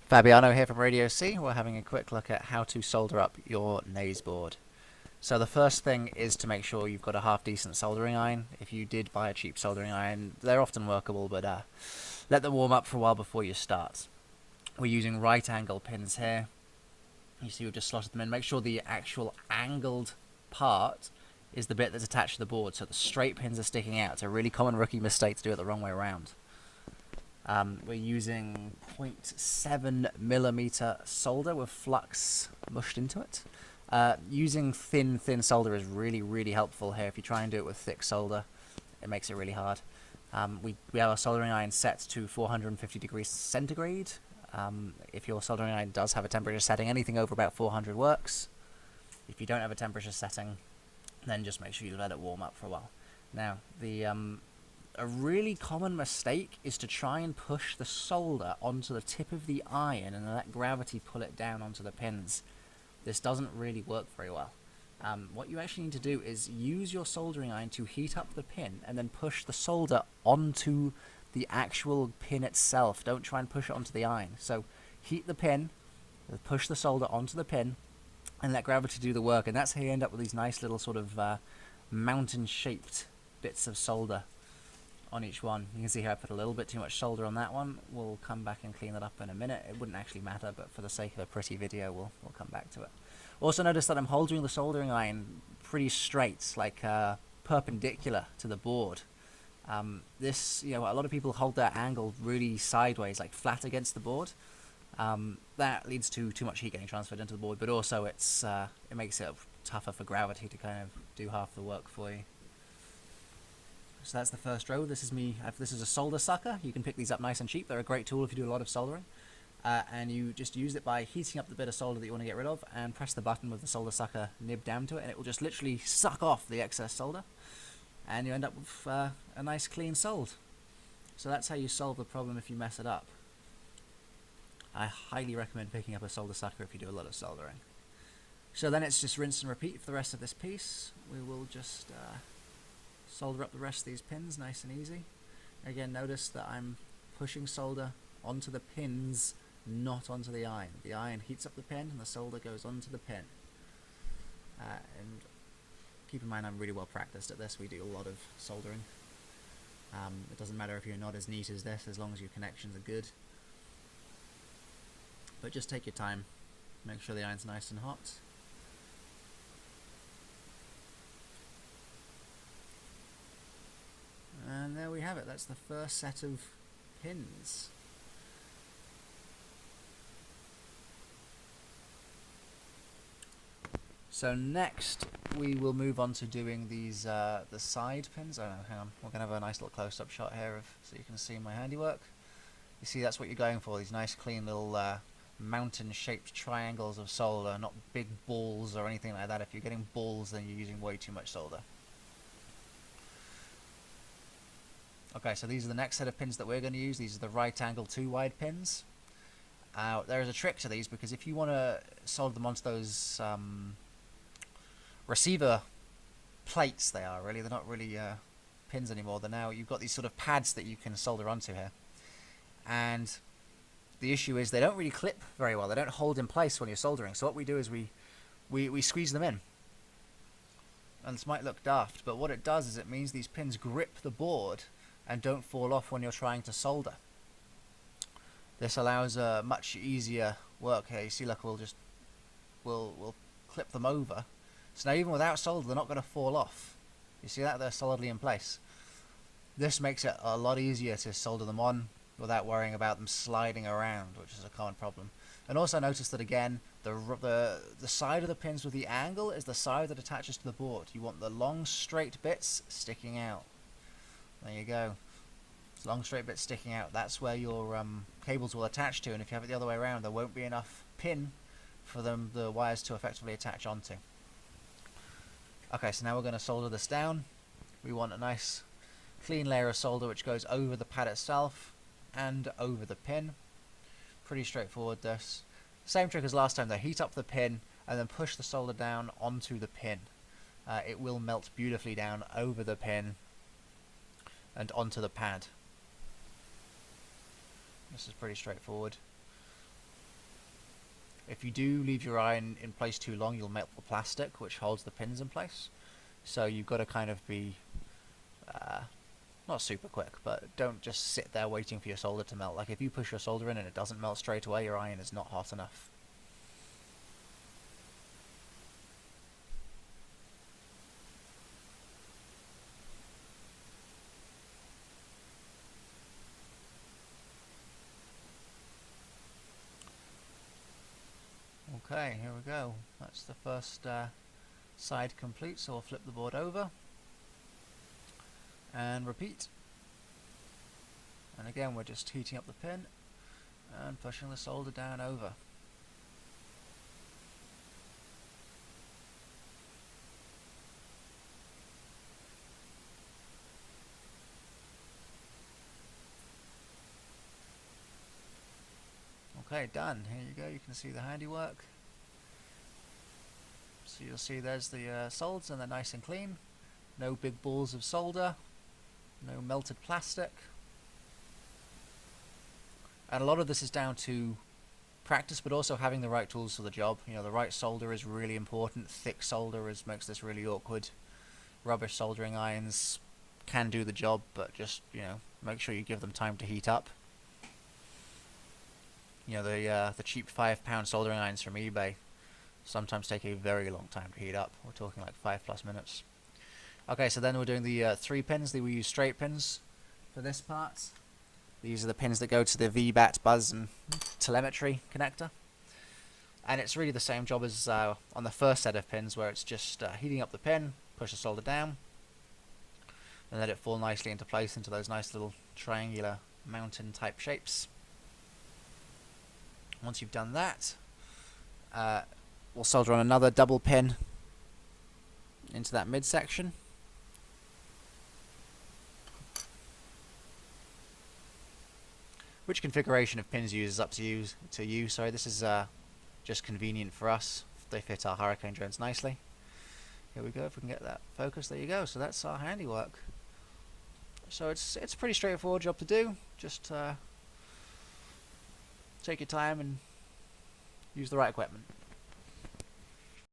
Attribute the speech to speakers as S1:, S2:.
S1: Fabiano here from Radio C. We're having a quick look at how to solder up your Naze board. So the first thing is to make sure you've got a half decent soldering iron. If you did buy a cheap soldering iron, they're often workable, but let them warm up for a while before you start. We're using right angle pins here. You see we've just slotted them in. Make sure the actual angled part is the bit that's attached to the board, so the straight pins are sticking out. It's a really common rookie mistake to do it the wrong way around. We're using 0.7mm solder with flux mushed into it. Using thin solder is really helpful here. If you try and do it with thick solder, it makes it really hard. We have our soldering iron set to 450 degrees centigrade. If your soldering iron does have a temperature setting, anything over about 400 works. If you don't have a temperature setting, then just make sure you let it warm up for a while. Now, a really common mistake is to try and push the solder onto the tip of the iron and let gravity pull it down onto the pins. This doesn't really work very well. What you actually need to do is use your soldering iron to heat up the pin and then push the solder onto the actual pin itself. Don't try and push it onto the iron. So heat the pin, push the solder onto the pin, and let gravity do the work. And that's how you end up with these nice little sort of mountain-shaped bits of solder on each one. You can see here I put a little bit too much solder on that one. We'll come back and clean that up in a minute. It wouldn't actually matter, but for the sake of a pretty video, we'll come back to it. Also notice that I'm holding the soldering iron pretty straight, like perpendicular to the board. A lot of people hold their angle really sideways, like flat against the board. That leads to too much heat getting transferred into the board, but also it makes it tougher for gravity to kind of do half the work for you. So that's the first row. This is a solder sucker. You can pick these up nice and cheap. They're a great tool if you do a lot of soldering. And you just use it by heating up the bit of solder that you want to get rid of and press the button with the solder sucker nib down to it, and it will just literally suck off the excess solder, and you end up with a nice clean sold. So that's how you solve the problem if you mess it up. I highly recommend picking up a solder sucker if you do a lot of soldering. So then it's just rinse and repeat for the rest of this piece. We will just solder up the rest of these pins nice and easy. Again, notice that I'm pushing solder onto the pins, not onto the iron. The iron heats up the pin and the solder goes onto the pin. And keep in mind I'm really well practiced at this. We do a lot of soldering. It doesn't matter if you're not as neat as this, as long as your connections are good. But just take your time. Make sure the iron's nice and hot. And there we have it. That's the first set of pins. So next we will move on to doing these the side pins. Oh no, hang on. We're going to have a nice little close-up shot here so you can see my handiwork. You see, that's what you're going for, these nice clean little mountain-shaped triangles of solder, not big balls or anything like that. If you're getting balls, then you're using way too much solder. Okay, so these are the next set of pins that we're going to use. These are the right angle 2 wide pins. There is a trick to these, because if you want to solder them onto those receiver plates, they're not really pins anymore. You've got these sort of pads that you can solder onto here. And the issue is they don't really clip very well. They don't hold in place when you're soldering. So what we do is we squeeze them in. And this might look daft, but what it does is it means these pins grip the board and don't fall off when you're trying to solder. This allows a much easier work here. You see, look, we'll clip them over. So now even without solder, they're not going to fall off. You see that? They're solidly in place. This makes it a lot easier to solder them on without worrying about them sliding around, which is a common problem. And also notice that, again, the side of the pins with the angle is the side that attaches to the board. You want the long straight bits sticking out. There you go. Long straight bits sticking out. That's where your cables will attach to, and if you have it the other way around, there won't be enough pin for the wires to effectively attach onto. Okay, so now we're going to solder this down. We want a nice clean layer of solder which goes over the pad itself and over the pin. Pretty straightforward, this. Same trick as last time though. Heat up the pin and then push the solder down onto the pin. It will melt beautifully down over the pin and onto the pad. This is pretty straightforward. If you do leave your iron in place too long, you'll melt the plastic, which holds the pins in place. So you've got to kind of be not super quick, but don't just sit there waiting for your solder to melt. Like if you push your solder in and it doesn't melt straight away, your iron is not hot enough. Okay, here we go. That's the first side complete, so we'll flip the board over and repeat. And again, we're just heating up the pin and pushing the solder down over. Okay, done. Here you go, you can see the handiwork. So you'll see there's the solds and they're nice and clean. No big balls of solder, no melted plastic. And a lot of this is down to practice, but also having the right tools for the job. You know, the right solder is really important. Thick solder makes this really awkward. Rubbish soldering irons can do the job, but just, you know, make sure you give them time to heat up. You know, the cheap £5 soldering irons from eBay sometimes take a very long time to heat up. We're talking like 5+ minutes. Okay, so then we're doing the 3 pins. We use straight pins for this part. These are the pins that go to the VBAT, buzz, and telemetry connector. And it's really the same job as on the first set of pins, where it's just heating up the pin, push the solder down, and let it fall nicely into place into those nice little triangular mountain type shapes. Once you've done that, we'll solder on another double pin into that midsection. Which configuration of pins you use is up to you. Sorry, this is just convenient for us. They fit our hurricane drones nicely. Here we go. If we can get that focus, there you go. So that's our handiwork. So it's a pretty straightforward job to do. Just take your time and use the right equipment.